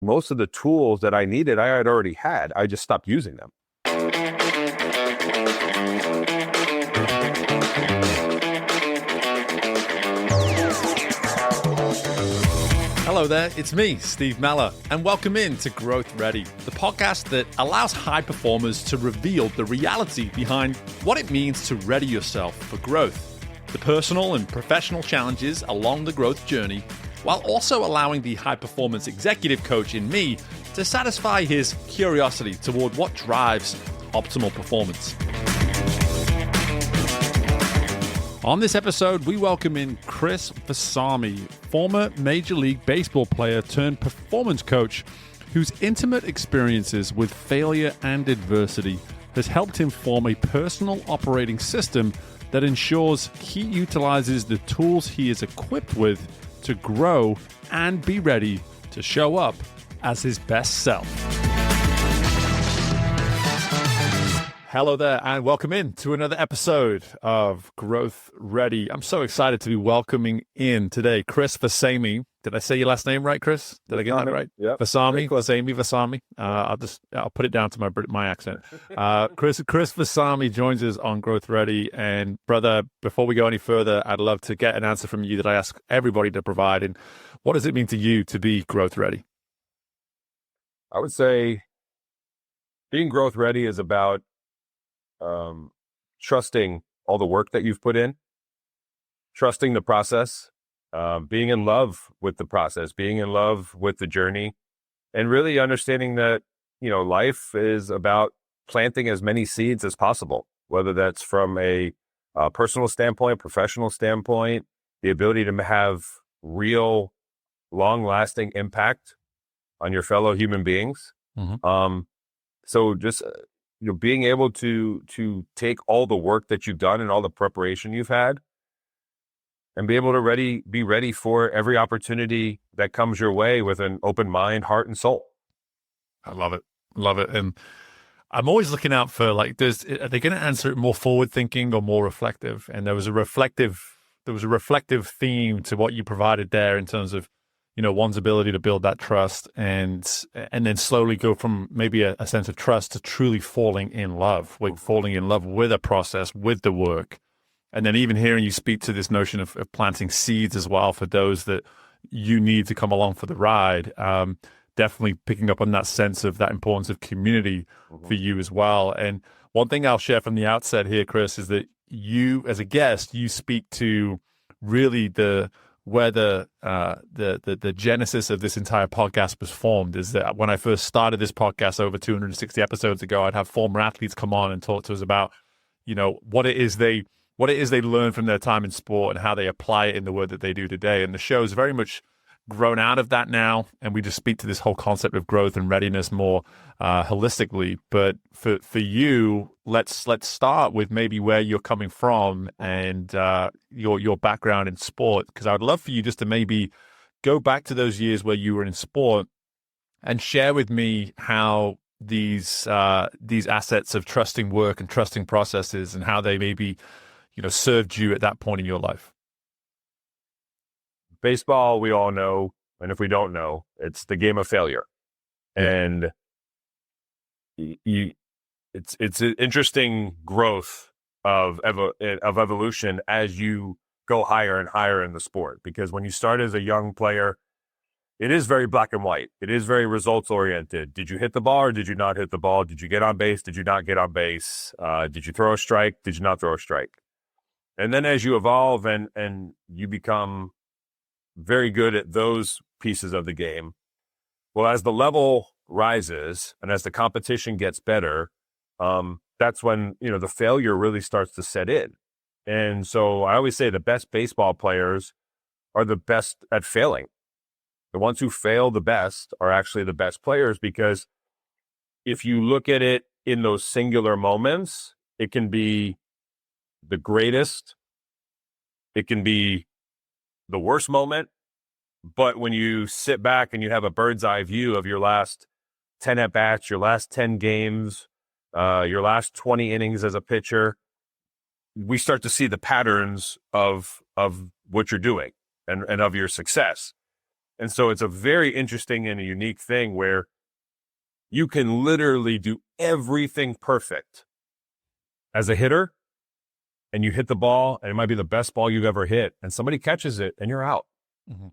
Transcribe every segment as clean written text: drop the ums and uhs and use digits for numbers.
most of the tools that I needed, I had already had. I just stopped using them. Hello there, it's me, Steve Mellor, and welcome in to GrowthReady, the podcast that allows high performers to reveal the reality behind what it means to ready yourself for growth, the personal and professional challenges along the growth journey, while also allowing the high-performance executive coach in me to satisfy his curiosity toward what drives optimal performance. On this episode, we welcome in Chris Vasami, former Major League Baseball player turned performance coach, whose intimate experiences with failure and adversity has helped him form a personal operating system that ensures he utilizes the tools he is equipped with to grow and be ready to show up as his best self. Hello there, and welcome in to another episode of GrowthReady. I'm so excited to be welcoming in today Chris Vasami. Did I say your last name right, Chris? Did I get that right? Yep. Vasami. I'll put it down to my accent. Chris Vasami joins us on GrowthReady, and brother, before we go any further, I'd love to get an answer from you that I ask everybody to provide. And what does it mean to you to be growth ready? I would say being growth ready is about trusting all the work that you've put in, trusting the process, being in love with the process, being in love with the journey, and really understanding that, life is about planting as many seeds as possible, whether that's from a personal standpoint, professional standpoint, the ability to have real long-lasting impact on your fellow human beings. Mm-hmm. So just being able to take all the work that you've done and all the preparation you've had and be able to be ready for every opportunity that comes your way with an open mind, heart, and soul. I love it. Love it. And I'm always looking out for, are they going to answer it more forward thinking or more reflective? And there was a reflective theme to what you provided there in terms of, one's ability to build that trust and then slowly go from maybe a sense of trust to truly falling in love with a process, with the work. And then even hearing you speak to this notion of planting seeds as well for those that you need to come along for the ride. Definitely picking up on that sense of that importance of community for you as well. And one thing I'll share from the outset here, Chris, is that you, as a guest, you speak to really where the genesis of this entire podcast was formed. Is that when I first started this podcast over 260 episodes ago, I'd have former athletes come on and talk to us about, what it is they learn from their time in sport and how they apply it in the work that they do today. And the show is very much grown out of that now, and we just speak to this whole concept of growth and readiness more holistically. But for you, let's start with maybe where you're coming from and your background in sport, because I would love for you just to maybe go back to those years where you were in sport and share with me how these assets of trusting work and trusting processes and how they maybe served you at that point in your life. Baseball, we all know, and if we don't know, it's the game of failure. And it's an interesting growth of evolution as you go higher and higher in the sport. Because when you start as a young player, it is very black and white. It is very results oriented. Did you hit the ball or did you not hit the ball? Did you get on base? Did you not get on base? Did you throw a strike? Did you not throw a strike? And then as you evolve and you become very good at those pieces of the game, well, as the level rises and as the competition gets better, that's when, the failure really starts to set in. And so I always say the best baseball players are the best at failing. The ones who fail the best are actually the best players, because if you look at it in those singular moments, it can be the greatest, it can be the worst moment. But when you sit back and you have a bird's eye view of your last 10 at-bats, your last 10 games, your last 20 innings as a pitcher, we start to see the patterns of what you're doing and of your success. And so it's a very interesting and a unique thing where you can literally do everything perfect as a hitter, and you hit the ball, and it might be the best ball you've ever hit, and somebody catches it, and you're out. Mm-hmm.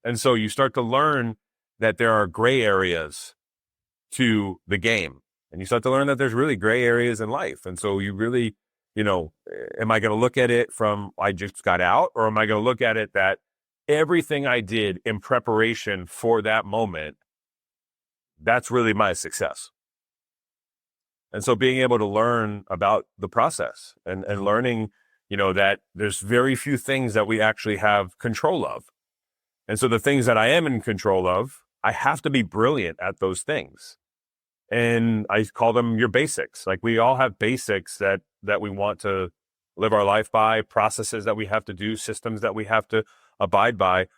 And so you start to learn that there are gray areas to the game, and you start to learn that there's really gray areas in life. And so you really, am I going to look at it from I just got out, or am I going to look at it that everything I did in preparation for that moment, that's really my success? And so being able to learn about the process and learning, that there's very few things that we actually have control of. And so the things that I am in control of, I have to be brilliant at those things. And I call them your basics. Like, we all have basics that we want to live our life by, processes that we have to do, systems that we have to abide by.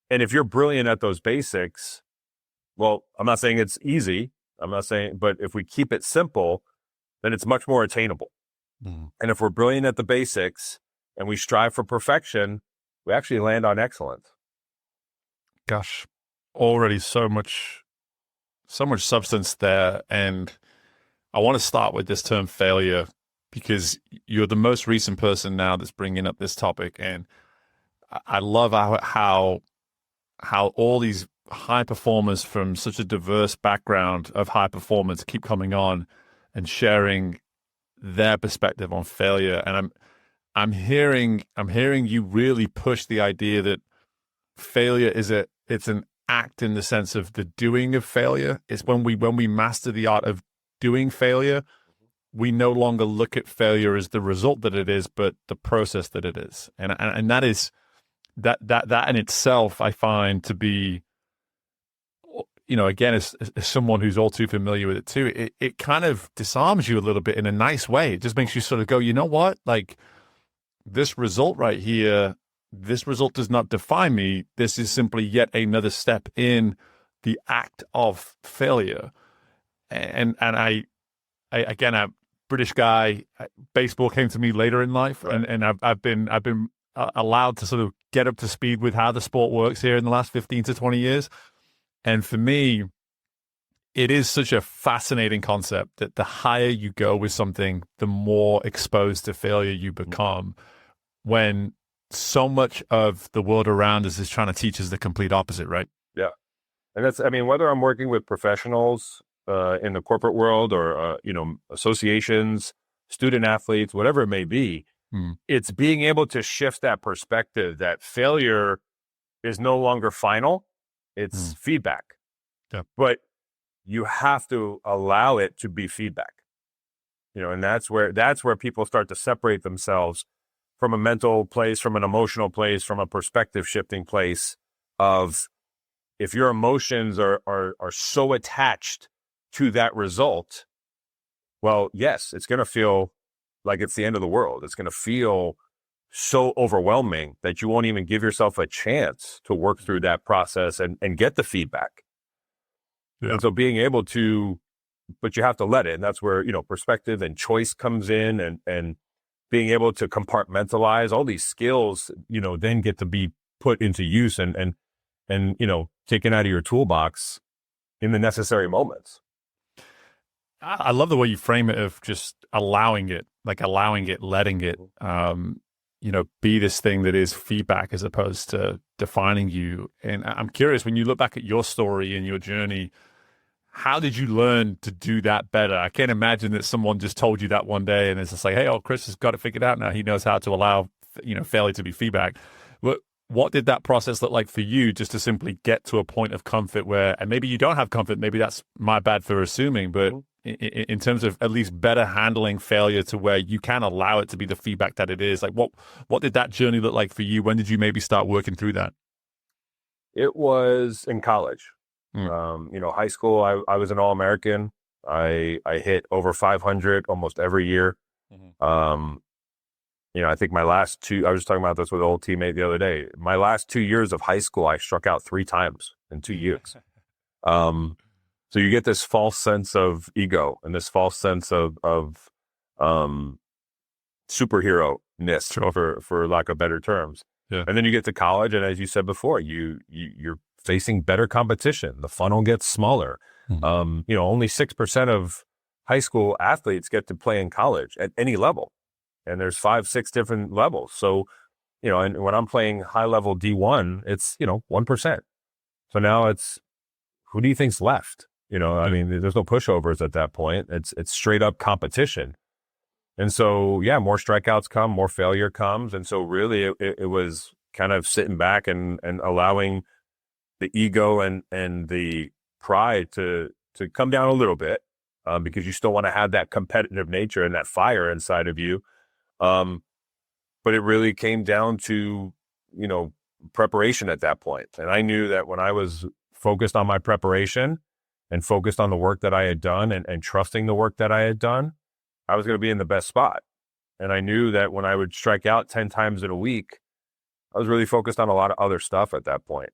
And if you're brilliant at those basics, well, I'm not saying it's easy. But if we keep it simple, then it's much more attainable. Mm. And if we're brilliant at the basics and we strive for perfection, we actually land on excellence. Gosh, already so much substance there. And I want to start with this term failure, because you're the most recent person now that's bringing up this topic. And I love how all these high performers from such a diverse background of high performance keep coming on and sharing their perspective on failure. And I'm hearing you really push the idea that failure it's an act in the sense of the doing of failure. It's when we master the art of doing failure, we no longer look at failure as the result that it is, but the process that it is. And that is that in itself, I find to be, again, as someone who's all too familiar with it too, it kind of disarms you a little bit in a nice way. It just makes you sort of go, you know what? Like, this result right here, this result does not define me. This is simply yet another step in the act of failure. And I again, I'm a British guy. Baseball came to me later in life, Right. and I've been allowed to sort of get up to speed with how the sport works here in the last 15 to 20 years. And for me, it is such a fascinating concept that the higher you go with something, the more exposed to failure you become, when so much of the world around us is trying to teach us the complete opposite, right? Yeah. And whether I'm working with professionals in the corporate world or, associations, student athletes, whatever it may be, it's being able to shift that perspective that failure is no longer final. It's feedback. Yeah. But you have to allow it to be feedback. And that's where people start to separate themselves from a mental place, from an emotional place, from a perspective shifting place of, if your emotions are so attached to that result, well, yes, it's going to feel like it's the end of the world. It's going to feel so overwhelming that you won't even give yourself a chance to work through that process and get the feedback. Yeah. And so being able to, but you have to let it. And that's where, perspective and choice comes in, and being able to compartmentalize all these skills, then get to be put into use and taken out of your toolbox in the necessary moments. I love the way you frame it, of just allowing it, letting it, be this thing that is feedback as opposed to defining you. And I'm curious, when you look back at your story and your journey, how did you learn to do that better? I can't imagine that someone just told you that one day and it's just like, hey, Chris has got it figured out now. He knows how to allow, failure to be feedback. What did that process look like for you, just to simply get to a point of comfort where, and maybe you don't have comfort, maybe that's my bad for assuming, but in terms of at least better handling failure to where you can allow it to be the feedback that it is, like what did that journey look like for you? When did you maybe start working through that? It was in college. High school, I was an All-American. I hit over 500 almost every year. I think my last two, I was just talking about this with an old teammate the other day. My last 2 years of high school, I struck out 3 times in 2 years. So you get this false sense of ego and this false sense of superhero-ness, for lack of better terms. Yeah. And then you get to college, and as you said before, you're facing better competition. The funnel gets smaller. Only 6% of high school athletes get to play in college at any level. And there's 5-6 different levels. So, and when I'm playing high level D1, it's, 1%. So now it's, who do you think's left? I mean, there's no pushovers at that point. It's straight up competition. And so, more strikeouts come, more failure comes. And so really it was kind of sitting back and allowing the ego and the pride to come down a little bit, because you still want to have that competitive nature and that fire inside of you. But it really came down to, preparation at that point. And I knew that when I was focused on my preparation and focused on the work that I had done and trusting the work that I had done, I was going to be in the best spot. And I knew that when I would strike out 10 times in a week, I was really focused on a lot of other stuff at that point.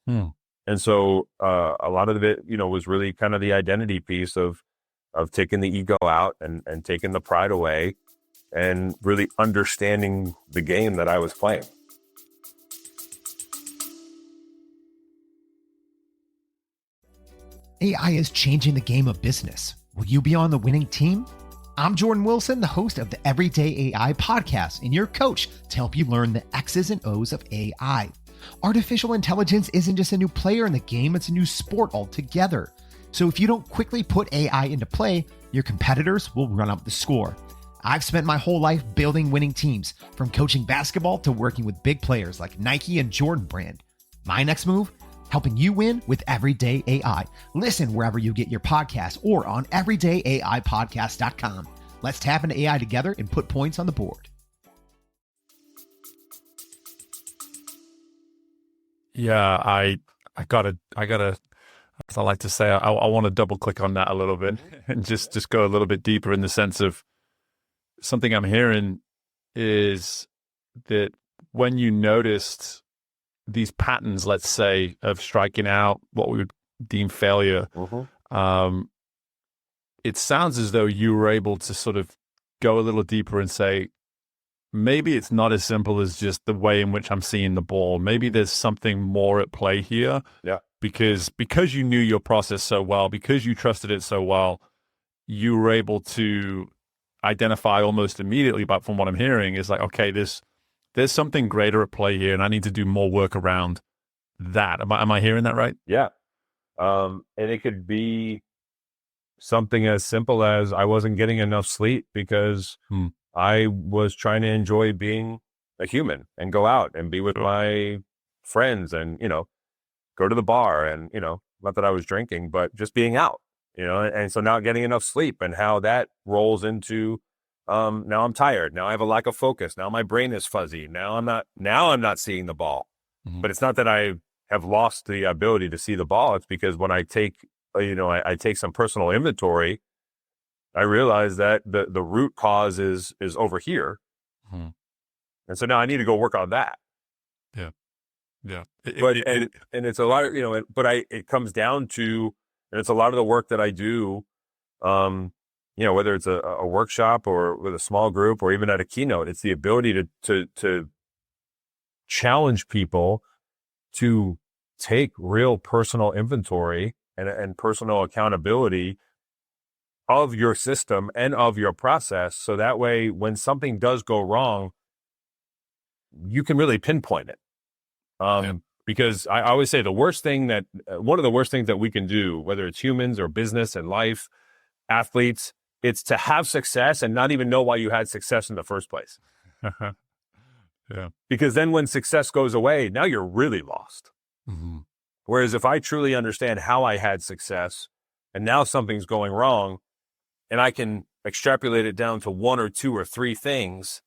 And so a lot of it, was really kind of the identity piece of taking the ego out and taking the pride away and really understanding the game that I was playing. AI is changing the game of business. Will you be on the winning team? I'm Jordan Wilson, the host of the Everyday AI podcast and your coach to help you learn the X's and O's of AI. Artificial intelligence isn't just a new player in the game, it's a new sport altogether. So if you don't quickly put AI into play, your competitors will run up the score. I've spent my whole life building winning teams, from coaching basketball to working with big players like Nike and Jordan Brand. My next move? Helping you win with Everyday AI. Listen wherever you get your podcasts or on everydayaipodcast.com. Let's tap into AI together and put points on the board. Yeah, I gotta, as I like to say, I want to double click on that a little bit and just go a little bit deeper, in the sense of something I'm hearing is that when you noticed these patterns, let's say, of striking out what we would deem failure, it sounds as though you were able to sort of go a little deeper and say, maybe it's not as simple as just the way in which I'm seeing the ball. Maybe there's something more at play here. Yeah. Because you knew your process so well, because you trusted it so well, you were able to identify almost immediately, but from what I'm hearing is like, okay, there's something greater at play here, and I need to do more work around that. Am I hearing that right? Yeah. And it could be something as simple as I wasn't getting enough sleep because I was trying to enjoy being a human and go out and be with my friends and, go to the bar and, not that I was drinking, but just being out, and so not getting enough sleep and how that rolls into, now I'm tired. Now I have a lack of focus. Now my brain is fuzzy. Now I'm not seeing the ball, but it's not that I have lost the ability to see the ball. It's because when I take, I take some personal inventory, I realize that the root cause is over here. And so now I need to go work on that. Yeah. Yeah. And it's a lot of, it comes down to, and it's a lot of the work that I do, whether it's a workshop or with a small group or even at a keynote, it's the ability to challenge people to take real personal inventory and personal accountability of your system and of your process. So that way, when something does go wrong, you can really pinpoint it. Because I always say one of the worst things that we can do, whether it's humans or business and life, athletes, it's to have success and not even know why you had success in the first place. Yeah. Because then when success goes away, now you're really lost. Whereas if I truly understand how I had success and now something's going wrong and I can extrapolate it down to one or two or three things,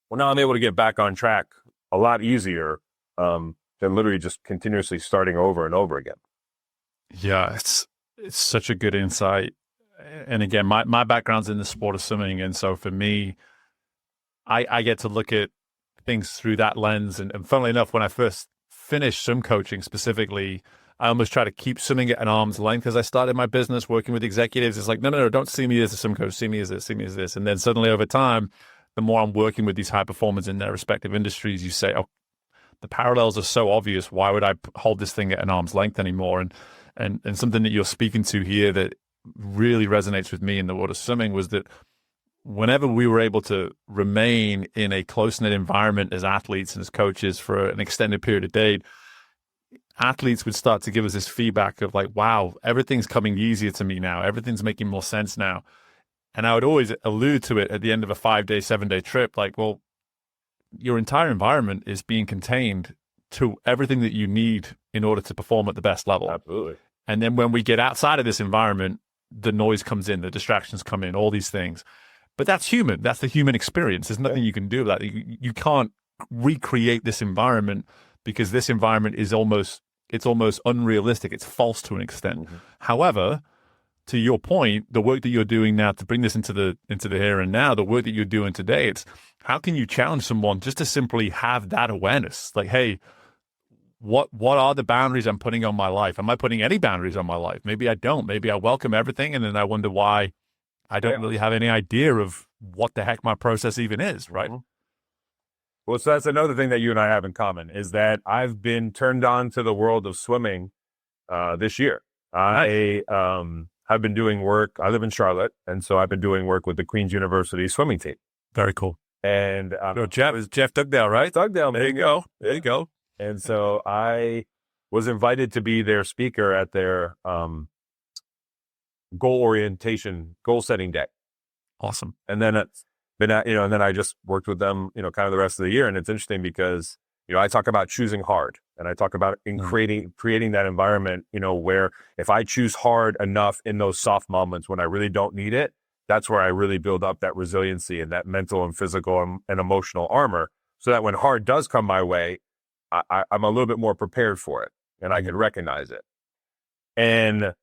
well, now I'm able to get back on track a lot easier than literally just continuously starting over and over again. Yeah, it's such a good insight. And again, my background's in the sport of swimming. And so for me, I get to look at things through that lens. And funnily enough, when I first finished swim coaching specifically, I almost try to keep swimming at an arm's length as I started my business working with executives. It's like, no, don't see me as a swim coach. See me as this, see me as this. And then suddenly over time, the more I'm working with these high performers in their respective industries, you say, oh, the parallels are so obvious. Why would I hold this thing at an arm's length anymore? And something that you're speaking to here that really resonates with me in the world of swimming was that whenever we were able to remain in a close-knit environment as athletes and as coaches for an extended period of day, athletes would start to give us this feedback of like, wow, everything's coming easier to me now. Everything's making more sense now. And I would always allude to it at the end of a 5-day, 7-day trip, like, well, your entire environment is being contained to everything that you need in order to perform at the best level. Absolutely. And then when we get outside of this environment, the noise comes in, the distractions come in, all these things. But that's human. That's the human experience. There's nothing you can do about it. You can't recreate this environment because this environment is almost unrealistic. It's false to an extent. Mm-hmm. However, to your point, the work that you're doing now to bring this into the here and now, the work that you're doing today, it's how can you challenge someone just to simply have that awareness? Like, hey, what are the boundaries I'm putting on my life? Am I putting any boundaries on my life? Maybe I don't. Maybe I welcome everything, and then I wonder why I don't really have any idea of what the heck my process even is, right? Mm-hmm. Well, so that's another thing that you and I have in common is that I've been turned on to the world of swimming this year. I have been doing work. I live in Charlotte, and so I've been doing work with the Queen's University swimming team. Very cool. And Jeff Dugdale, right? Dugdale. There you go. And so I was invited to be their speaker at their goal setting day. Awesome. And then and then I just worked with them, kind of the rest of the year. And it's interesting because, I talk about choosing hard, and I talk about creating that environment, where if I choose hard enough in those soft moments when I really don't need it, that's where I really build up that resiliency and that mental and physical and emotional armor, so that when hard does come my way, I'm a little bit more prepared for it, and I can recognize it. And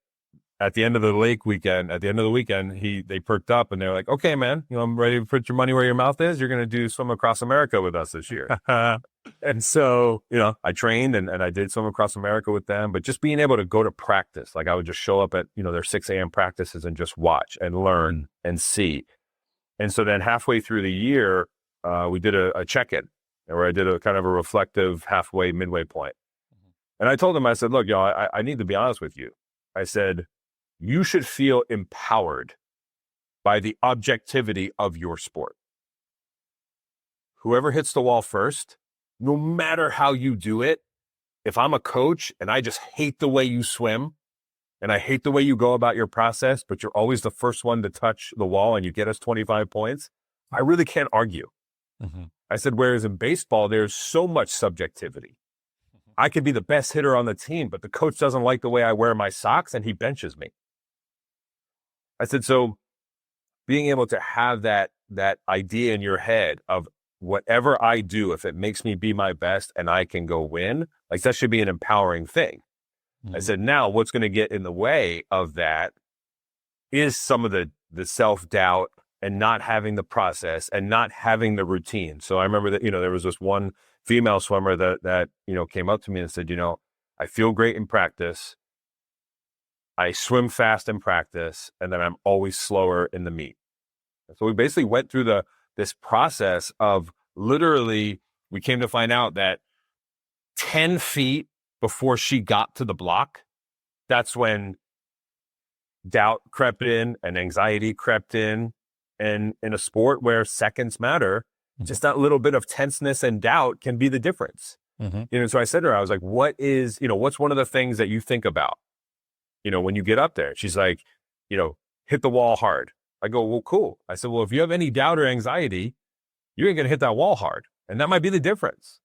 at the end of the weekend, they perked up and they're like, okay, man, I'm ready to put your money where your mouth is. You're going to do Swim Across America with us this year. And so, I trained and I did Swim Across America with them, but just being able to go to practice, like I would just show up at, their 6 a.m. practices and just watch and learn and see. And so then halfway through the year, we did a check-in where I did a kind of a reflective midway point. And I told them, I said, look, I need to be honest with you. I said, you should feel empowered by the objectivity of your sport. Whoever hits the wall first, no matter how you do it, if I'm a coach and I just hate the way you swim and I hate the way you go about your process, but you're always the first one to touch the wall and you get us 25 points, I really can't argue. Mm-hmm. I said, whereas in baseball, there's so much subjectivity. I could be the best hitter on the team, but the coach doesn't like the way I wear my socks and he benches me. I said, so being able to have that idea in your head of whatever I do, if it makes me be my best and I can go win, like that should be an empowering thing. Mm-hmm. I said, now what's going to get in the way of that is some of the self-doubt and not having the process and not having the routine. So I remember that, there was this one female swimmer that came up to me and said, I feel great in practice. I swim fast in practice, and then I'm always slower in the meet. So we basically went through this process of literally, we came to find out that 10 feet before she got to the block, that's when doubt crept in and anxiety crept in. And in a sport where seconds matter, just that little bit of tenseness and doubt can be the difference. Mm-hmm. So I said to her, I was like, what's one of the things that you think about, when you get up there? She's like, hit the wall hard. I go, well, cool. I said, well, if you have any doubt or anxiety, you ain't going to hit that wall hard. And that might be the difference.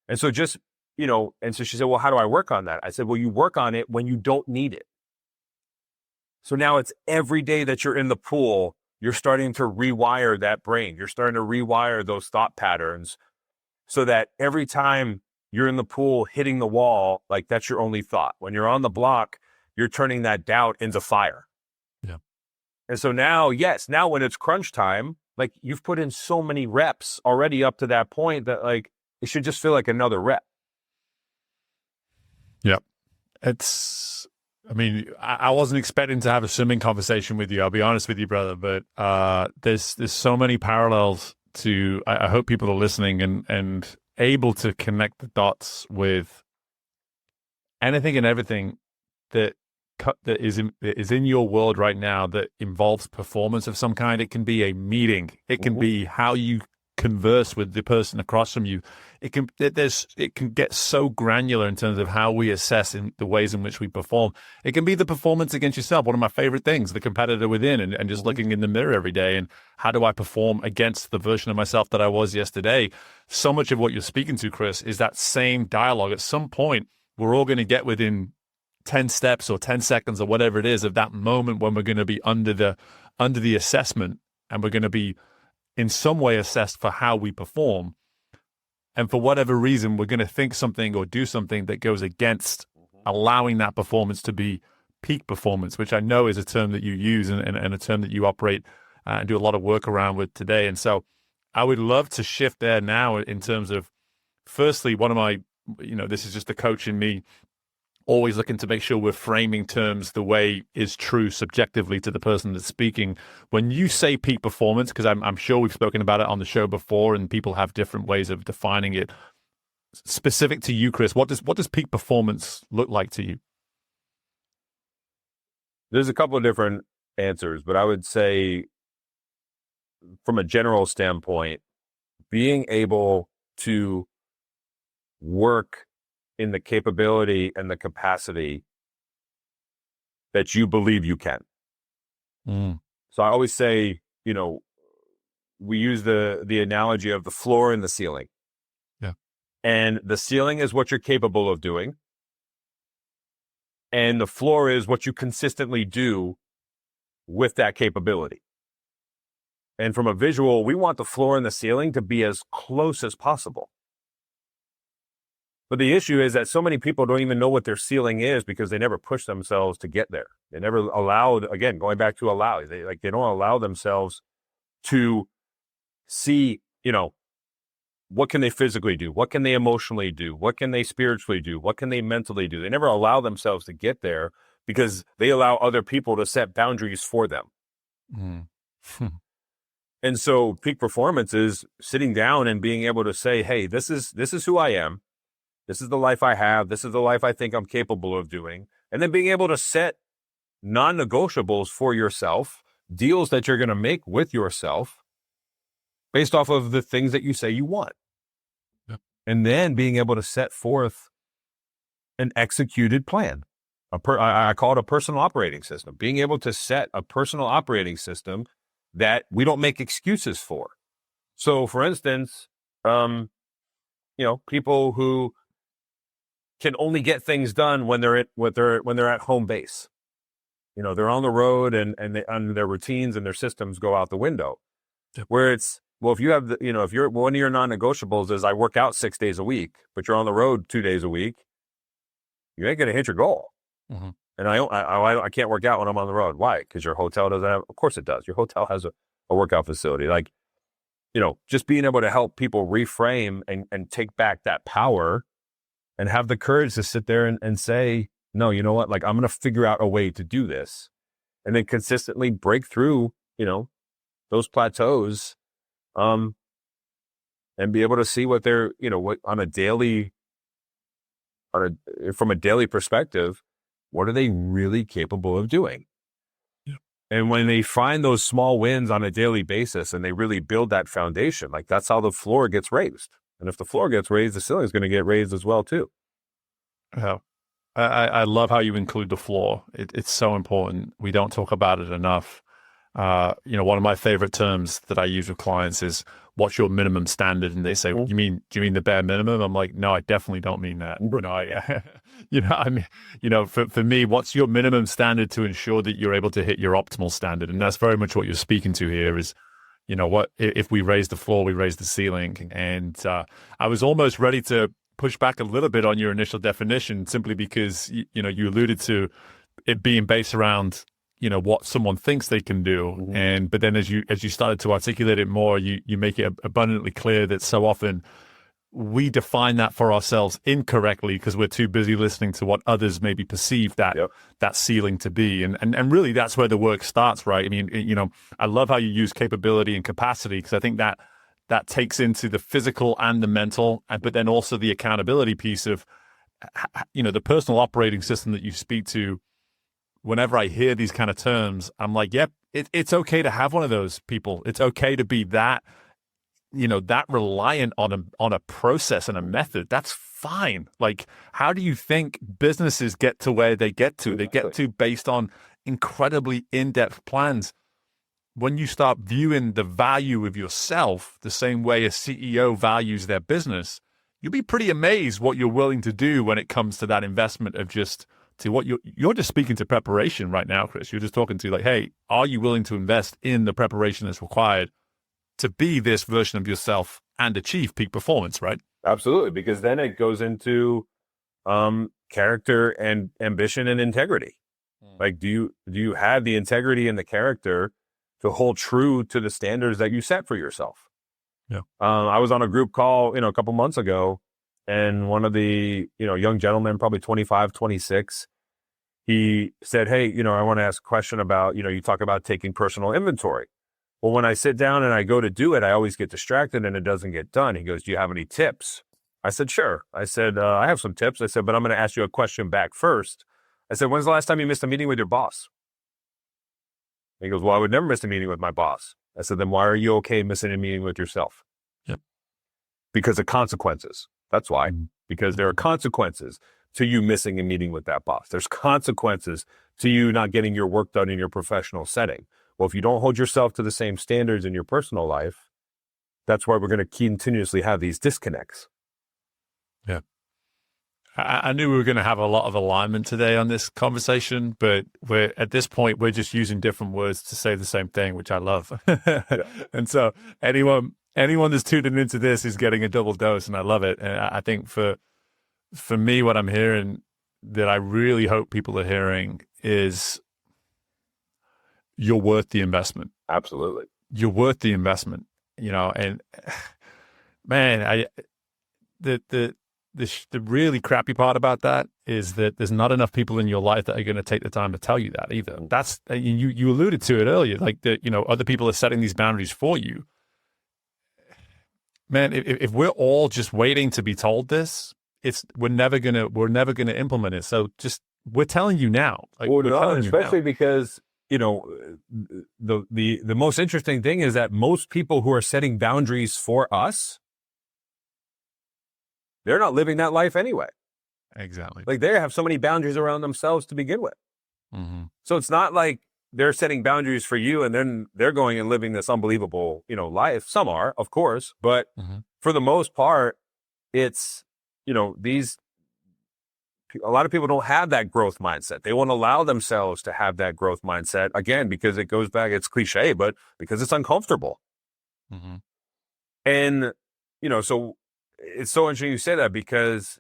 And so and so she said, well, how do I work on that? I said, well, you work on it when you don't need it. So now it's every day that you're in the pool, you're starting to rewire that brain. You're starting to rewire those thought patterns so that every time you're in the pool hitting the wall, like that's your only thought. When you're on the block, you're turning that doubt into fire. Yeah. And so now when it's crunch time, like you've put in so many reps already up to that point that like it should just feel like another rep. Yeah. I wasn't expecting to have a swimming conversation with you. I'll be honest with you, brother, but there's so many parallels to, I hope people are listening and able to connect the dots with anything and everything that is in your world right now that involves performance of some kind. It can be a meeting. It can be how you converse with the person across from you. It can get so granular in terms of how we assess in the ways in which we perform. It can be the performance against yourself. One of my favorite things, the competitor within, and just looking in the mirror every day and how do I perform against the version of myself that I was yesterday. So much of what you're speaking to, Chris, is that same dialogue. At some point, we're all going to get within 10 steps or 10 seconds or whatever it is of that moment when we're going to be under the assessment, and we're going to be in some way assessed for how we perform. And for whatever reason, we're going to think something or do something that goes against allowing that performance to be peak performance, which I know is a term that you use and a term that you operate and do a lot of work around with today. And so I would love to shift there now in terms of, firstly, one of my, this is just the coach in me, always looking to make sure we're framing terms the way is true subjectively to the person that's speaking. When you say peak performance, because I'm sure we've spoken about it on the show before and people have different ways of defining it, specific to you, Chris, what does peak performance look like to you? There's a couple of different answers, but I would say from a general standpoint, being able to work in the capability and the capacity that you believe you can. So I always say, we use the analogy of the floor and the ceiling. Yeah. And the ceiling is what you're capable of doing. And the floor is what you consistently do with that capability. And from a visual, we want the floor and the ceiling to be as close as possible. But the issue is that so many people don't even know what their ceiling is because they never push themselves to get there. They never allowed, again, going back to allow, they don't allow themselves to see, what can they physically do? What can they emotionally do? What can they spiritually do? What can they mentally do? They never allow themselves to get there because they allow other people to set boundaries for them. And so peak performance is sitting down and being able to say, hey, this is who I am. This is the life I have. This is the life I think I'm capable of doing. And then being able to set non-negotiables for yourself, deals that you're going to make with yourself based off of the things that you say you want. Yep. And then being able to set forth an executed plan. I call it a personal operating system. Being able to set a personal operating system that we don't make excuses for. So, for instance, people who can only get things done when they're at home base. They're on the road and their routines and their systems go out the window. Yep. Where it's, well, if you have if you're, one of your non-negotiables is I work out 6 days a week, but you're on the road 2 days a week, you ain't going to hit your goal. Mm-hmm. And I can't work out when I'm on the road. Why? Because your hotel doesn't have, of course it does. Your hotel has a workout facility. Just being able to help people reframe and take back that power and have the courage to sit there and say, no, you know what? I'm going to figure out a way to do this, and then consistently break through, those plateaus, and be able to see what they're, from a daily perspective, what are they really capable of doing? Yeah. And when they find those small wins on a daily basis and they really build that foundation, that's how the floor gets raised. And if the floor gets raised, the ceiling is going to get raised as well, too. Yeah. I love how you include the floor. It's so important. We don't talk about it enough. One of my favorite terms that I use with clients is, what's your minimum standard? And they say, do you mean the bare minimum? I'm like, no, I definitely don't mean that. For me, what's your minimum standard to ensure that you're able to hit your optimal standard? And that's very much what you're speaking to here is, what if we raise the floor, we raise the ceiling. And I was almost ready to push back a little bit on your initial definition, simply because you alluded to it being based around what someone thinks they can do. Mm-hmm. But then as you started to articulate it more, you make it abundantly clear that so often we define that for ourselves incorrectly because we're too busy listening to what others maybe perceive that ceiling to be. And really that's where the work starts, right? I mean, I love how you use capability and capacity, because I think that that takes into the physical and the mental, but then also the accountability piece of, the personal operating system that you speak to. Whenever I hear these kind of terms, I'm like, yep, it's okay to have one of those people. It's okay to be that, that reliant on a process and a method. That's fine. Like, how do you think businesses get to where they get to? They get to based on incredibly in-depth plans. When you start viewing the value of yourself the same way a CEO values their business, you'll be pretty amazed what you're willing to do when it comes to that investment of just to what you're just speaking to preparation right now, Chris. You're just talking to like, hey, are you willing to invest in the preparation that's required to be this version of yourself and achieve peak performance, right? Absolutely, because then it goes into character and ambition and integrity. Like, do you have the integrity and the character to hold true to the standards that you set for yourself? Yeah. I was on a group call, a couple months ago, and one of the, young gentlemen, probably 25, 26, he said, hey, I want to ask a question about, you talk about taking personal inventory. Well, when I sit down and I go to do it, I always get distracted and it doesn't get done. He goes, do you have any tips? I said, sure. I said, I have some tips. I said, but I'm going to ask you a question back first. I said, when's the last time you missed a meeting with your boss? He goes, well, I would never miss a meeting with my boss. I said, then why are you okay missing a meeting with yourself? Yep. Because of consequences. That's why. Because there are consequences to you missing a meeting with that boss. There's consequences to you not getting your work done in your professional setting. Well, if you don't hold yourself to the same standards in your personal life, that's why we're going to continuously have these disconnects. Yeah. I knew we were going to have a lot of alignment today on this conversation, but at this point, we're just using different words to say the same thing, which I love. Yeah. And so anyone that's tuning into this is getting a double dose, and I love it. And I think for me, what I'm hearing that I really hope people are hearing is you're worth the investment. Absolutely. You're worth the investment, and man, the really crappy part about that is that there's not enough people in your life that are going to take the time to tell you that either. That's, you alluded to it earlier, like that, other people are setting these boundaries for you. Man, if we're all just waiting to be told this, we're never gonna implement it. So we're telling you now. Like, especially because the most interesting thing is that most people who are setting boundaries for us, they're not living that life anyway. Exactly. Like, they have so many boundaries around themselves to begin with. Mm-hmm. So it's not like they're setting boundaries for you and then they're going and living this unbelievable, life. Some are, of course, but for the most part, it's, a lot of people don't have that growth mindset. They won't allow themselves to have that growth mindset, again, because it goes back, it's cliche, but because it's uncomfortable. Mm-hmm. And, so it's so interesting you say that, because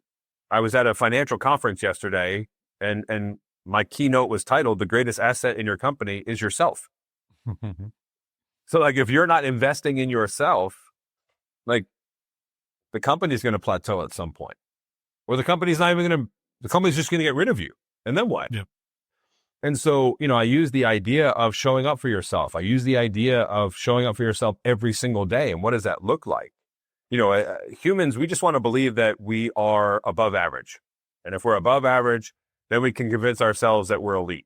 I was at a financial conference yesterday and my keynote was titled, "The greatest asset in your company is yourself." So like, if you're not investing in yourself, like, the company's going to plateau at some point, or the company's just going to get rid of you. And then what? Yeah. And so, I use the idea of showing up for yourself. I use the idea of showing up for yourself every single day. And what does that look like? Humans, we just want to believe that we are above average. And if we're above average, then we can convince ourselves that we're elite.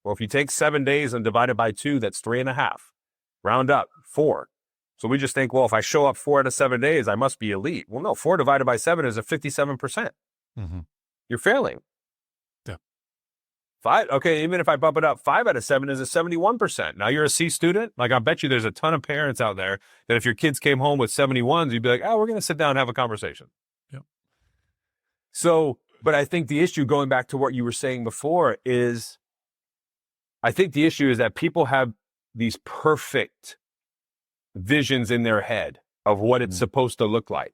Well, if you take 7 days and divide it by 2, that's 3.5. Round up, 4. So we just think, well, if I show up 4 out of 7 days, I must be elite. Well, no, 4 divided by 7 is a 57%. Mm-hmm. You're failing. Yeah. 5. Okay. Even if I bump it up, 5 out of 7 is a 71%. Now you're a C student. Like, I bet you there's a ton of parents out there that if your kids came home with 71s, you'd be like, oh, we're going to sit down and have a conversation. Yep. So, but I think the issue, going back to what you were saying before, is I think the issue is that people have these perfect visions in their head of what it's supposed to look like.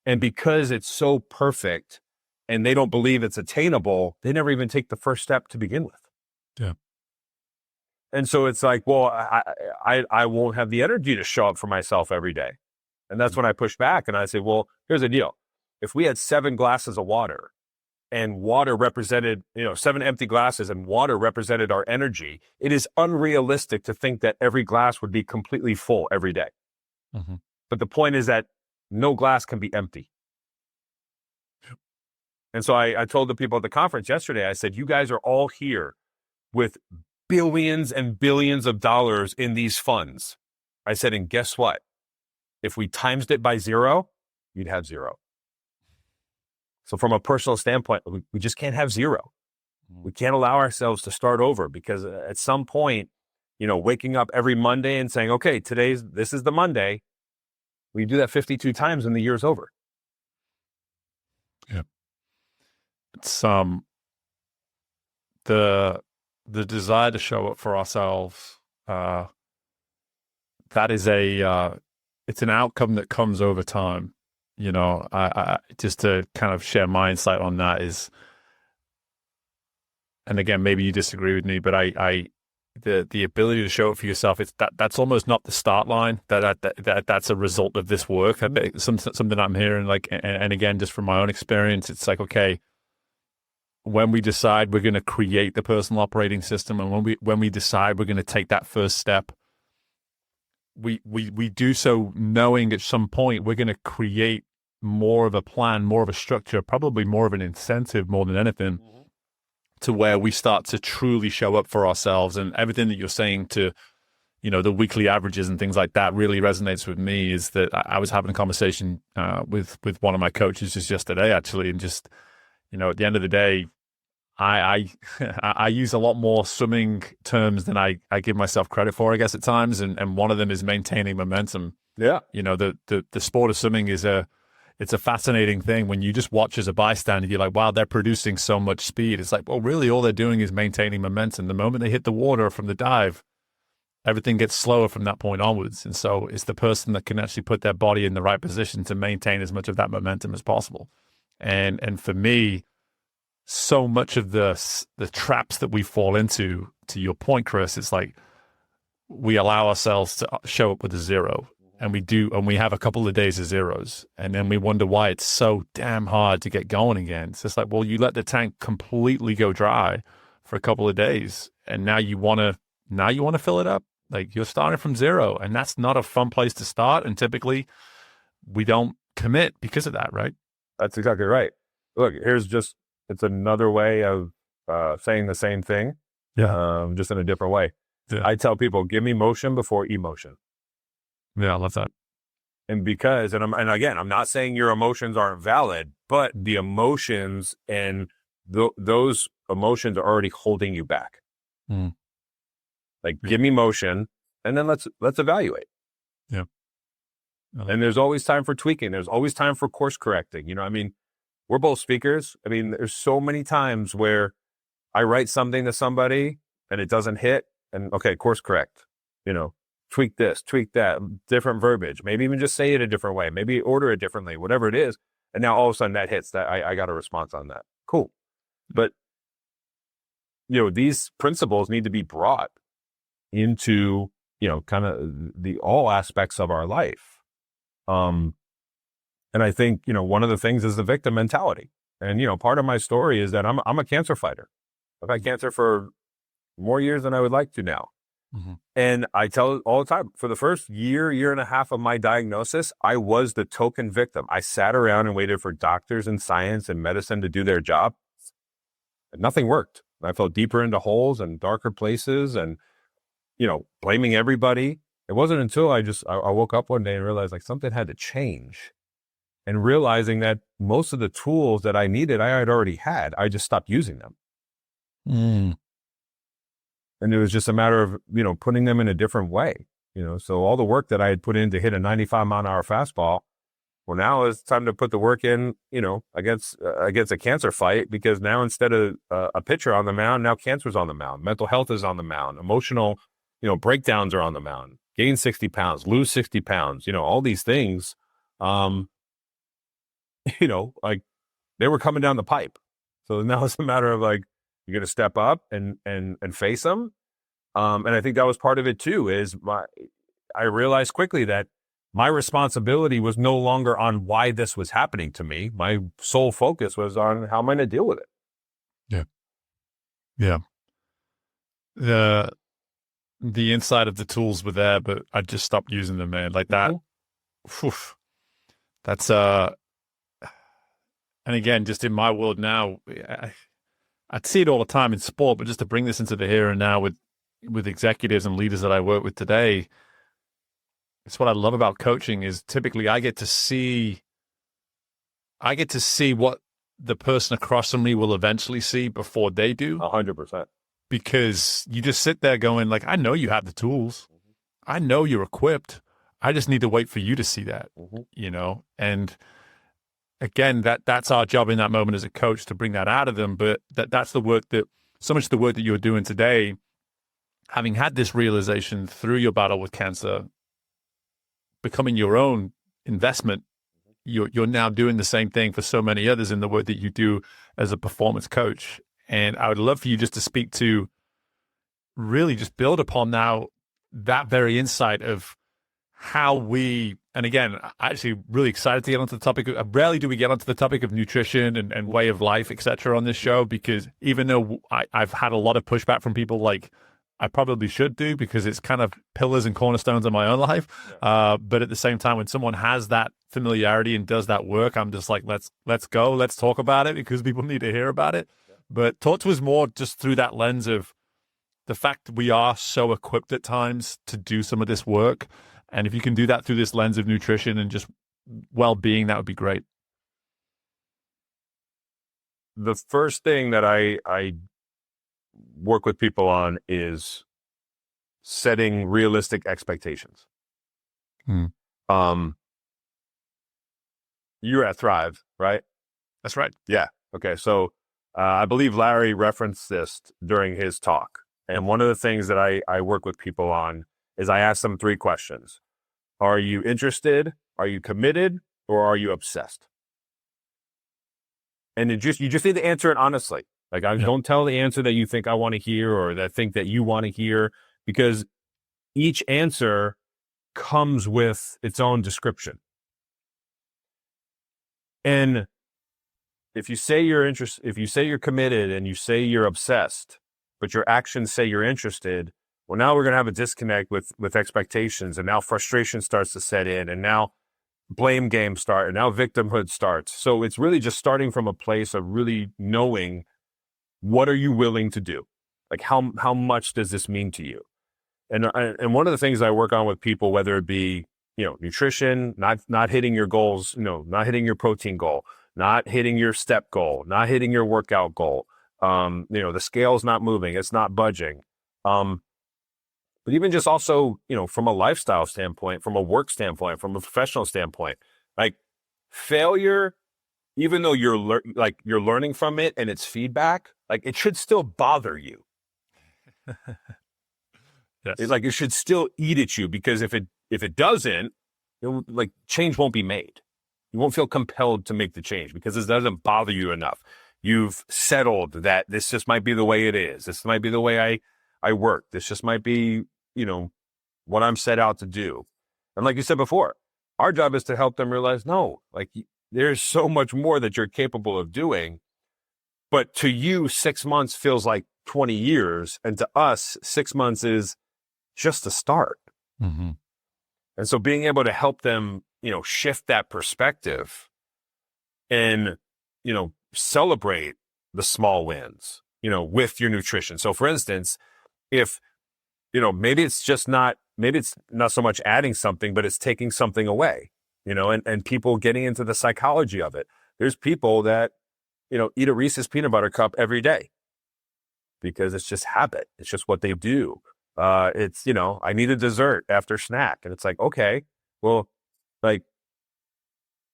And because it's so perfect and they don't believe it's attainable, they never even take the first step to begin with. Yeah. And so it's like, well, I won't have the energy to show up for myself every day. And that's when I push back and I say, well, here's the deal. If we had 7 glasses of water and water represented, 7 empty glasses and water represented our energy, it is unrealistic to think that every glass would be completely full every day. Mm-hmm. But the point is that no glass can be empty. And so I told the people at the conference yesterday, I said, you guys are all here with billions and billions of dollars in these funds. I said, and guess what? If we times it by 0, you'd have 0. So from a personal standpoint, we just can't have 0. We can't allow ourselves to start over, because at some point, waking up every Monday and saying, okay, this is the Monday. We do that 52 times and the year's over. Yeah. It's the desire to show up for ourselves, that is it's an outcome that comes over time. I just to kind of share my insight on that is, and again, maybe you disagree with me, but the ability to show up for yourself, that's almost not the start line. That's a result of this work. Something I'm hearing, and again, just from my own experience, it's like, okay, when we decide we're going to create the personal operating system, and when we decide we're going to take that first step, we do so knowing at some point we're going to create more of a plan, more of a structure, probably more of an incentive more than anything, to where we start to truly show up for ourselves. And everything that you're saying to, the weekly averages and things like that really resonates with me. Is that I was having a conversation with one of my coaches just yesterday, actually, and just, at the end of the day, I use a lot more swimming terms than I give myself credit for, I guess, at times. And one of them is maintaining momentum. Yeah. The sport of swimming it's a fascinating thing. When you just watch as a bystander, you're like, wow, they're producing so much speed. It's like, well, really all they're doing is maintaining momentum. The moment they hit the water from the dive, everything gets slower from that point onwards. And so it's the person that can actually put their body in the right position to maintain as much of that momentum as possible. And for me, so much of the traps that we fall into, to your point, Chris, it's like we allow ourselves to show up with a 0, and we have a couple of days of zeros, and then we wonder why it's so damn hard to get going again. It's just like, well, you let the tank completely go dry for a couple of days, and now you want to fill it up. Like, you're starting from 0, and that's not a fun place to start. And typically we don't commit because of that, right? That's exactly right. Look, it's another way of saying the same thing, just in a different way. Yeah. I tell people, give me motion before emotion. Yeah, I love that. And because, and again, I'm not saying your emotions aren't valid, but the emotions and those emotions are already holding you back. Like, give me motion, and then let's evaluate. Yeah. And there's always time for tweaking. There's always time for course correcting. We're both speakers. There's so many times where I write something to somebody and it doesn't hit, and okay, course correct, tweak this, tweak that, different verbiage, maybe even just say it a different way, maybe order it differently, whatever it is. And now all of a sudden that hits, that I got a response on that. Cool. But, these principles need to be brought into, kind of all aspects of our life. And I think, one of the things is the victim mentality. And, part of my story is that I'm a cancer fighter. I've had cancer for more years than I would like to now. And I tell all the time, for the first year and a half of my diagnosis, I was the token victim. I sat around and waited for doctors in science and medicine to do their job. And nothing worked. I fell deeper into holes and darker places and, blaming everybody. It wasn't until I woke up one day and realized, like, something had to change. And realizing that most of the tools that I needed, I had already had. I just stopped using them. And it was just a matter of, putting them in a different way. So all the work that I had put in to hit a 95-mile-an-hour fastball, well, now it's time to put the work in, against a cancer fight, because now instead of a pitcher on the mound, now cancer's on the mound. Mental health is on the mound. Emotional, breakdowns are on the mound. Gain 60 pounds, lose 60 pounds, all these things, like they were coming down the pipe. So now it's a matter of, like, you're going to step up and face them. And I think that was part of it too, I realized quickly that my responsibility was no longer on why this was happening to me. My sole focus was on how am I going to deal with it. Yeah. The inside of the tools were there, but I just stopped using them, man. Like that, Phew. That's and again, just in my world now, I'd see it all the time in sport, but just to bring this into the here and now with executives and leaders that I work with today, it's what I love about coaching is typically I get to see what the person across from me will eventually see before they do. 100%. Because you just sit there going like, I know you have the tools. I know you're equipped. I just need to wait for you to see that, you know? And again, that's our job in that moment as a coach to bring that out of them. But that's the work so much of the work that you're doing today, having had this realization through your battle with cancer, becoming your own investment, you're now doing the same thing for so many others in the work that you do as a performance coach. And I would love for you just to speak to really just build upon now that very insight of how we, and again, I'm actually really excited to get onto the topic. Rarely do we get onto the topic of nutrition and way of life, et cetera, on this show, because even though I've had a lot of pushback from people like I probably should do because it's kind of pillars and cornerstones of my own life. But at the same time, when someone has that familiarity and does that work, I'm just like, let's go, let's talk about it because people need to hear about it. But talk to us more just through that lens of the fact that we are so equipped at times to do some of this work. And if you can do that through this lens of nutrition and just well-being, that would be great. The first thing that I work with people on is setting realistic expectations. You're at Thrive, right? That's right. Yeah. Okay. So I believe Larry referenced this during his talk. And one of the things that I work with people on is I ask them 3 questions. Are you interested? Are you committed? Or are you obsessed? And you just need to answer it honestly. Like, don't tell the answer that you think I want to hear or that think that you want to hear, because each answer comes with its own description. And if you say you're interested, if you say you're committed and you say you're obsessed, but your actions say you're interested, well, now we're going to have a disconnect with expectations. And now frustration starts to set in, and now blame games start, and now victimhood starts. So it's really just starting from a place of really knowing, what are you willing to do? Like, how much does this mean to you? And one of the things I work on with people, whether it be, nutrition, not hitting your goals, not hitting your protein goal, not hitting your step goal, not hitting your workout goal. The scale's not moving, it's not budging. But even just also, from a lifestyle standpoint, from a work standpoint, from a professional standpoint, like failure, even though you're learning from it and it's feedback, like it should still bother you. Yes. It should still eat at you, because if it doesn't, change won't be made. You won't feel compelled to make the change because it doesn't bother you enough. You've settled that this just might be the way it is. This might be the way I work. This just might be, what I'm set out to do. And like you said before, our job is to help them realize, no, there's so much more that you're capable of doing. But to you, 6 months feels like 20 years. And to us, 6 months is just a start. Mm-hmm. And so being able to help them, shift that perspective and, celebrate the small wins, with your nutrition. So for instance, if, maybe it's not so much adding something, but it's taking something away, and people getting into the psychology of it. There's people that, eat a Reese's peanut butter cup every day because it's just habit. It's just what they do. It's, I need a dessert after snack. And it's like, okay, well,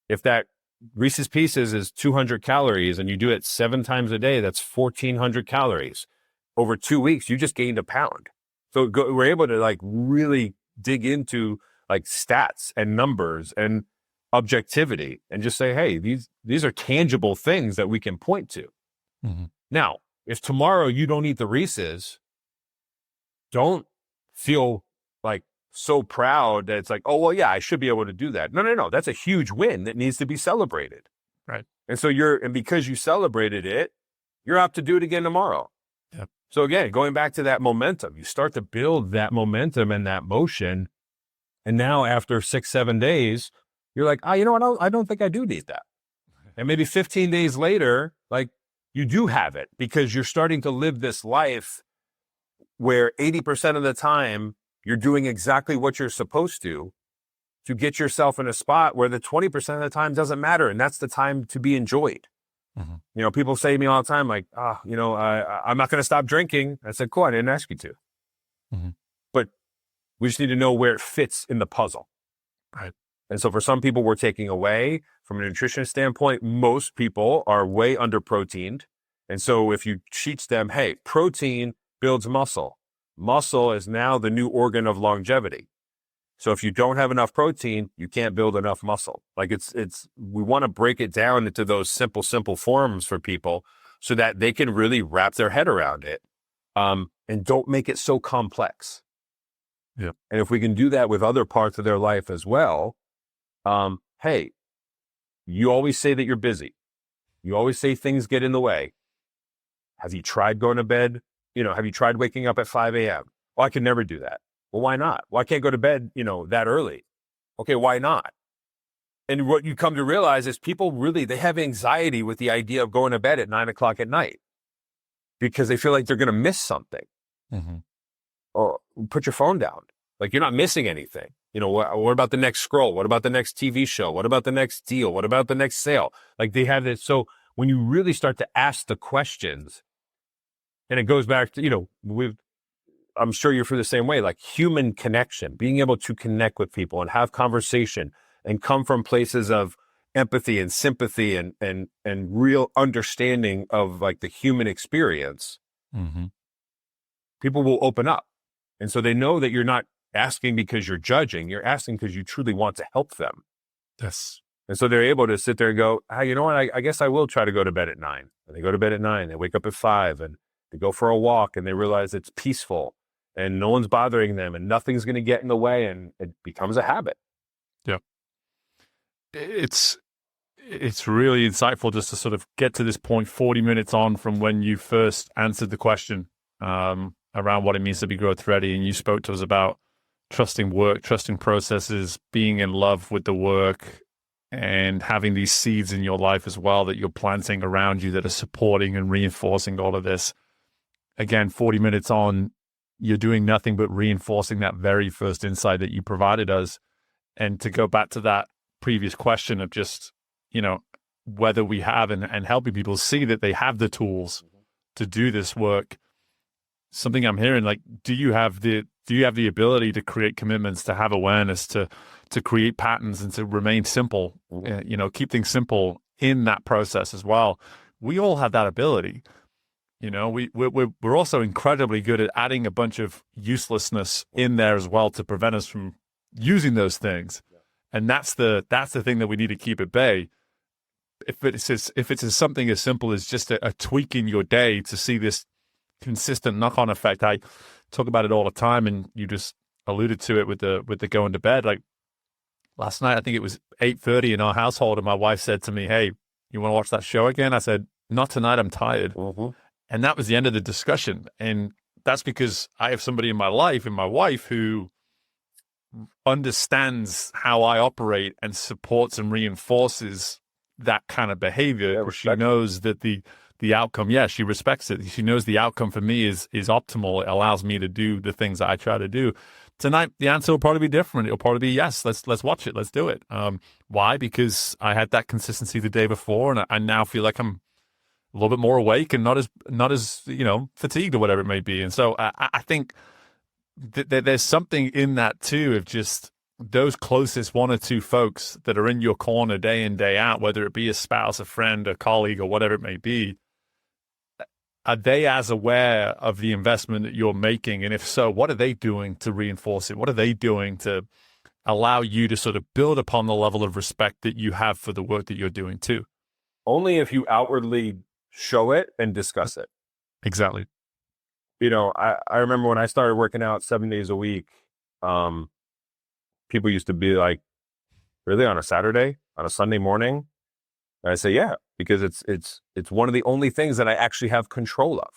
if that Reese's Pieces is 200 calories and you do it 7 times a day, that's 1,400 calories. Over 2 weeks, you just gained a pound. So we're able to really dig into stats and numbers and objectivity and just say, hey, these are tangible things that we can point to. Mm-hmm. Now, if tomorrow you don't eat the Reese's, don't feel so proud that it's oh, well, yeah, I should be able to do that. No. That's a huge win that needs to be celebrated. Right. And so because you celebrated it, you're up to do it again tomorrow. Yep. So again, going back to that momentum, you start to build that momentum and that motion. And now after 6-7 days, you're like, you know what? I don't think I do need that. And maybe 15 days later, like you do have it because you're starting to live this life where 80% of the time you're doing exactly what you're supposed to get yourself in a spot where the 20% of the time doesn't matter. And that's the time to be enjoyed. Mm-hmm. You know, people say to me all the time, like, I'm not going to stop drinking. I said, cool, I didn't ask you to. Mm-hmm. But we just need to know where it fits in the puzzle. Right. And so for some people, we're taking away from a nutrition standpoint. Most people are way under proteined. And so if you teach them, hey, protein builds muscle. Muscle is now the new organ of longevity. So if you don't have enough protein, you can't build enough muscle. Like we want to break it down into those simple forms for people so that they can really wrap their head around it. And don't make it so complex. Yeah. And if we can do that with other parts of their life as well, hey, you always say that you're busy. You always say things get in the way. Have you tried going to bed? Have you tried waking up at 5 a.m.? Well, I can never do that. Well, why not? Well, I can't go to bed, that early. Okay, why not? And what you come to realize is people they have anxiety with the idea of going to bed at 9 o'clock at night because they feel like they're going to miss something. Mm-hmm. Or put your phone down. Like you're not missing anything. What about the next scroll? What about the next TV show? What about the next deal? What about the next sale? Like they have this. So when you really start to ask the questions, and it goes back to, I'm sure you're for the same way, like human connection, being able to connect with people and have conversation and come from places of empathy and sympathy and real understanding of like the human experience. Mm-hmm. People will open up. And so they know that you're not asking because you're judging, you're asking because you truly want to help them. Yes. And so they're able to sit there and go, hey, you know what? I guess I will try to go to bed at 9. And they go to bed at 9, they wake up at 5 and they go for a walk and they realize it's peaceful and no one's bothering them and nothing's going to get in the way and it becomes a habit. Yeah. It's really insightful just to sort of get to this point 40 minutes on from when you first answered the question around what it means to be growth ready. And you spoke to us about trusting work, trusting processes, being in love with the work, and having these seeds in your life as well that you're planting around you that are supporting and reinforcing all of this. Again, 40 minutes on, you're doing nothing but reinforcing that very first insight that you provided us. And to go back to that previous question of just, whether we have and helping people see that they have the tools to do this work. Something I'm hearing, like, do you have the ability to create commitments, to have awareness, to create patterns and to remain simple, keep things simple in that process as well? We all have that ability. We're also incredibly good at adding a bunch of uselessness in there as well to prevent us from using those things. And that's the thing that we need to keep at bay. If it's something as simple as just a tweak in your day to see this consistent knock-on effect. I talk about it all the time, and you just alluded to it with the going to bed. Like last night, I think it was 8:30 in our household, and my wife said to me, "Hey, you want to watch that show again?" I said, "Not tonight. I'm tired." Mm-hmm. And that was the end of the discussion. And that's because I have somebody in my life, and my wife, who understands how I operate and supports and reinforces that kind of behavior. She knows that the outcome, she respects it. She knows the outcome for me is optimal. It allows me to do the things that I try to do. Tonight, the answer will probably be different. It'll probably be yes. Let's watch it. Let's do it. Why? Because I had that consistency the day before, and I now feel like I'm a little bit more awake and not as fatigued or whatever it may be. And so I think there's something in that too of just those closest one or two folks that are in your corner day in, day out, whether it be a spouse, a friend, a colleague, or whatever it may be. Are they as aware of the investment that you're making? And if so, what are they doing to reinforce it? What are they doing to allow you to sort of build upon the level of respect that you have for the work that you're doing too? Only if you outwardly show it and discuss it. Exactly. I remember when I started working out 7 days a week, people used to be like, really, on a Saturday, on a Sunday morning? And I say, yeah, because it's one of the only things that I actually have control of.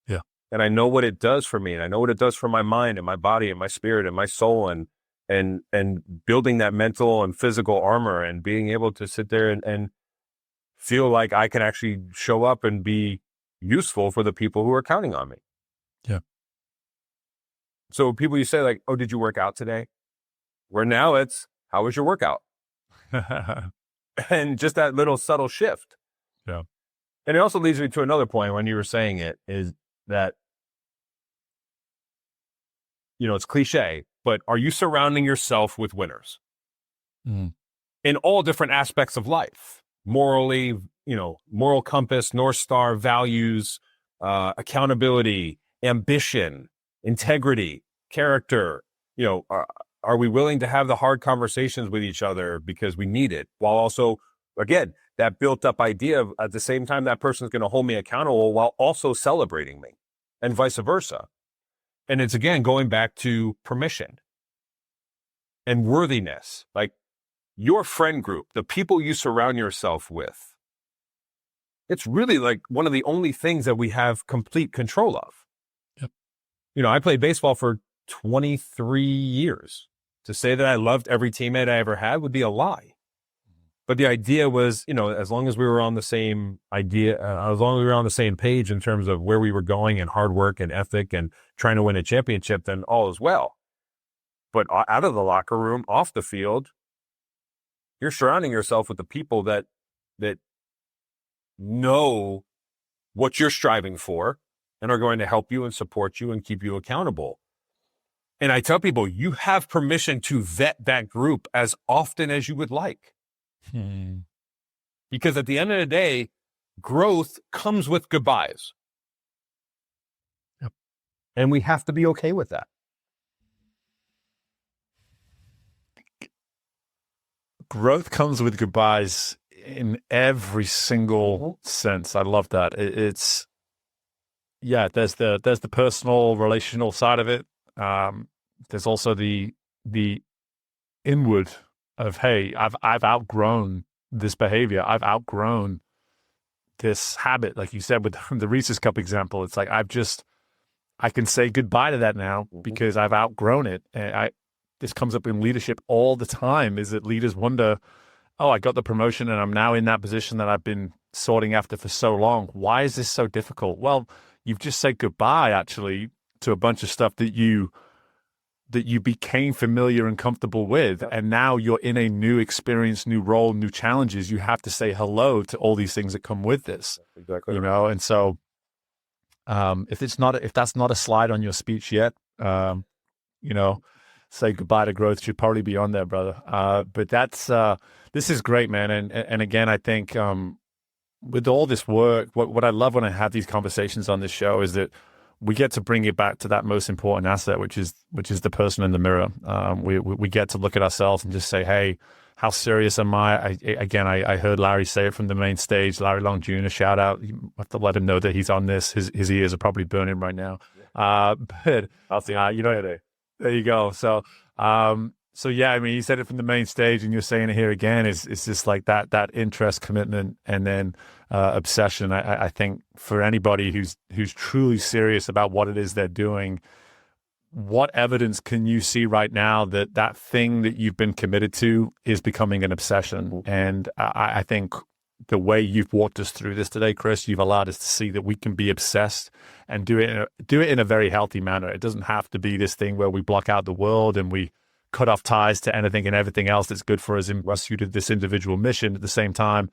Yeah. And I know what it does for me, and I know what it does for my mind and my body and my spirit and my soul. And and building that mental and physical armor and being able to sit there and feel like I can actually show up and be useful for the people who are counting on me. Yeah. So people, you say like, oh, did you work out today? Where now it's, how was your workout? And just that little subtle shift. Yeah. And it also leads me to another point when you were saying it, is that, it's cliche, but are you surrounding yourself with winners in all different aspects of life? Morally, moral compass, North Star, values, accountability, ambition, integrity, character. Are we willing to have the hard conversations with each other because we need it, while also, again, that built up idea of at the same time that person's going to hold me accountable while also celebrating me, and vice versa. And it's, again, going back to permission and worthiness. Like your friend group, the people you surround yourself with, it's really like one of the only things that we have complete control of. Yep. I played baseball for 23 years. To say that I loved every teammate I ever had would be a lie. But the idea was, as long as we were on the same idea, as long as we were on the same page in terms of where we were going and hard work and ethic and trying to win a championship, then all is well. But out of the locker room, off the field, you're surrounding yourself with the people that know what you're striving for and are going to help you and support you and keep you accountable. And I tell people, you have permission to vet that group as often as you would like. Because at the end of the day, growth comes with goodbyes. Yep. And we have to be okay with that. Growth comes with goodbyes in every single sense. I love that. There's the personal, relational side of it. There's also the inward of, hey, I've outgrown this behavior. I've outgrown this habit. Like you said with the Reese's Cup example, it's like I can say goodbye to that now because I've outgrown it. And this comes up in leadership all the time, is that leaders wonder, oh, I got the promotion and I'm now in that position that I've been sorting after for so long. Why is this so difficult? Well, you've just said goodbye actually to a bunch of stuff that you became familiar and comfortable with. And now you're in a new experience, new role, new challenges. You have to say hello to all these things that come with this. Exactly. And so if that's not a slide on your speech yet, say goodbye to growth should probably be on there, brother. But this is great, man. And again, I think with all this work, what I love when I have these conversations on this show is that we get to bring it back to that most important asset, which is the person in the mirror. We get to look at ourselves and just say, hey, how serious am I? I heard Larry say it from the main stage. Larry Long Jr., shout out. You have to let him know that he's on this. His ears are probably burning right now. But I'll see. There you go. So yeah, I mean, you said it from the main stage, and you're saying it here again. It's just like that interest, commitment, and then obsession. I think for anybody who's truly serious about what it is they're doing, what evidence can you see right now that thing that you've been committed to is becoming an obsession? And I think the way you've walked us through this today, Chris, you've allowed us to see that we can be obsessed and do it in a very healthy manner. It doesn't have to be this thing where we block out the world and we cut off ties to anything and everything else that's good for us in pursuit of this individual mission. At the same time,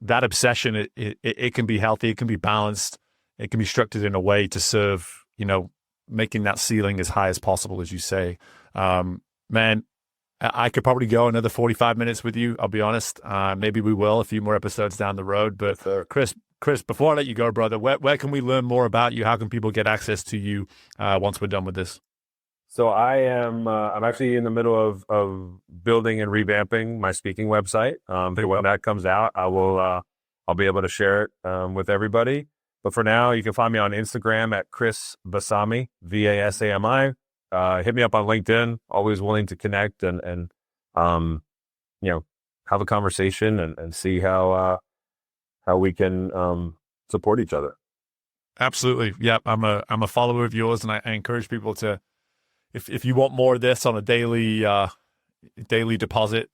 that obsession, it can be healthy, it can be balanced, it can be structured in a way to serve, making that ceiling as high as possible, as you say. Man, I could probably go another 45 minutes with you, I'll be honest. Maybe we will, a few more episodes down the road. But Chris, before I let you go, brother, where can we learn more about you? How can people get access to you once we're done with this? So I'm actually in the middle of building and revamping my speaking website. When that comes out, I'll be able to share it with everybody. But for now, you can find me on Instagram at Chris Vasami, Vasami. Hit me up on LinkedIn. Always willing to connect and have a conversation and see how we can support each other. Absolutely. Yeah, I'm a follower of yours, and I encourage people to if you want more of this on a daily deposit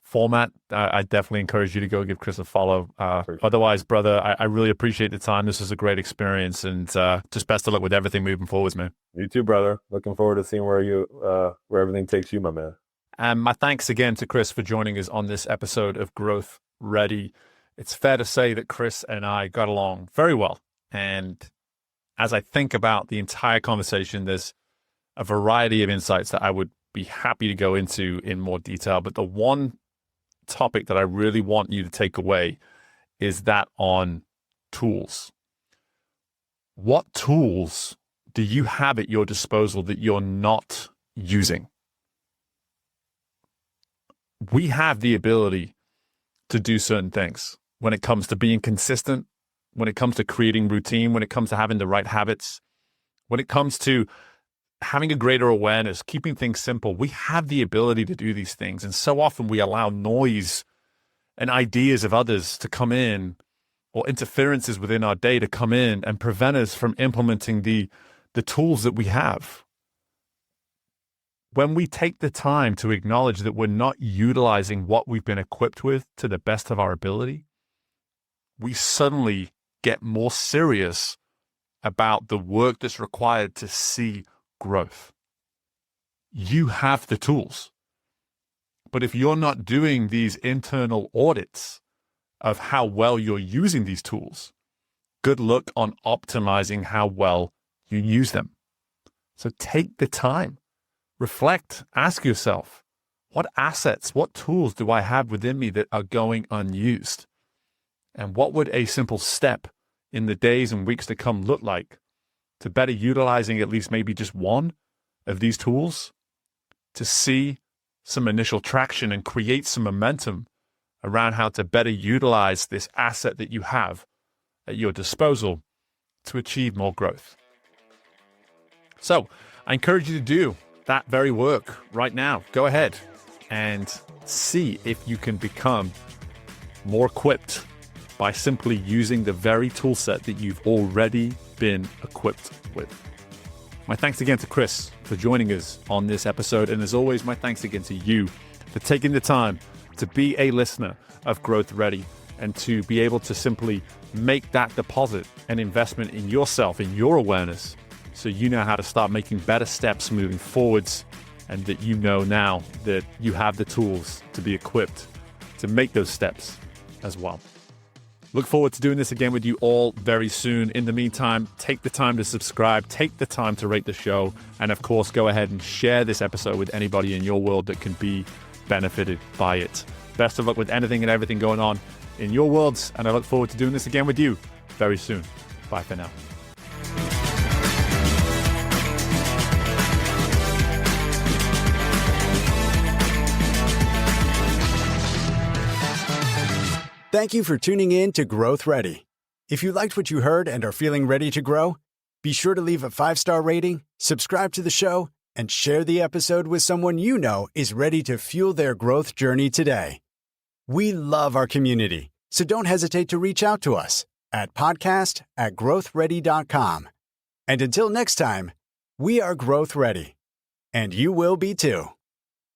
format, I definitely encourage you to go give Chris a follow. Otherwise, brother, I really appreciate the time. This was a great experience, and just best of luck with everything moving forwards, man. You too, brother. Looking forward to seeing where everything takes you, my man. And my thanks again to Chris for joining us on this episode of Growth Ready. It's fair to say that Chris and I got along very well. And as I think about the entire conversation, there's a variety of insights that I would be happy to go into in more detail. But the one topic that I really want you to take away is that on tools. What tools do you have at your disposal that you're not using? We have the ability to do certain things when it comes to being consistent, when it comes to creating routine, when it comes to having the right habits, when it comes to having a greater awareness, keeping things simple. We have the ability to do these things. And so often we allow noise and ideas of others to come in, or interferences within our day to come in and prevent us from implementing the tools that we have. When we take the time to acknowledge that we're not utilizing what we've been equipped with to the best of our ability, we suddenly get more serious about the work that's required to see growth. You have the tools. But if you're not doing these internal audits of how well you're using these tools, good luck on optimizing how well you use them. So take the time, reflect, ask yourself, what assets, what tools do I have within me that are going unused? And what would a simple step in the days and weeks to come look like to better utilizing at least maybe just one of these tools to see some initial traction and create some momentum around how to better utilize this asset that you have at your disposal to achieve more growth? So I encourage you to do that very work right now. Go ahead and see if you can become more equipped by simply using the very tool set that you've already been equipped with. My thanks again to Chris for joining us on this episode. And as always, my thanks again to you for taking the time to be a listener of Growth Ready and to be able to simply make that deposit and investment in yourself, in your awareness, so you know how to start making better steps moving forwards, and that you know now that you have the tools to be equipped to make those steps as well. Look forward to doing this again with you all very soon. In the meantime, take the time to subscribe, take the time to rate the show, and of course, go ahead and share this episode with anybody in your world that can be benefited by it. Best of luck with anything and everything going on in your worlds, and I look forward to doing this again with you very soon. Bye for now. Thank you for tuning in to Growth Ready. If you liked what you heard and are feeling ready to grow, be sure to leave a 5-star rating, subscribe to the show, and share the episode with someone you know is ready to fuel their growth journey today. We love our community, so don't hesitate to reach out to us at podcast@growthready.com. And until next time, we are Growth Ready, and you will be too.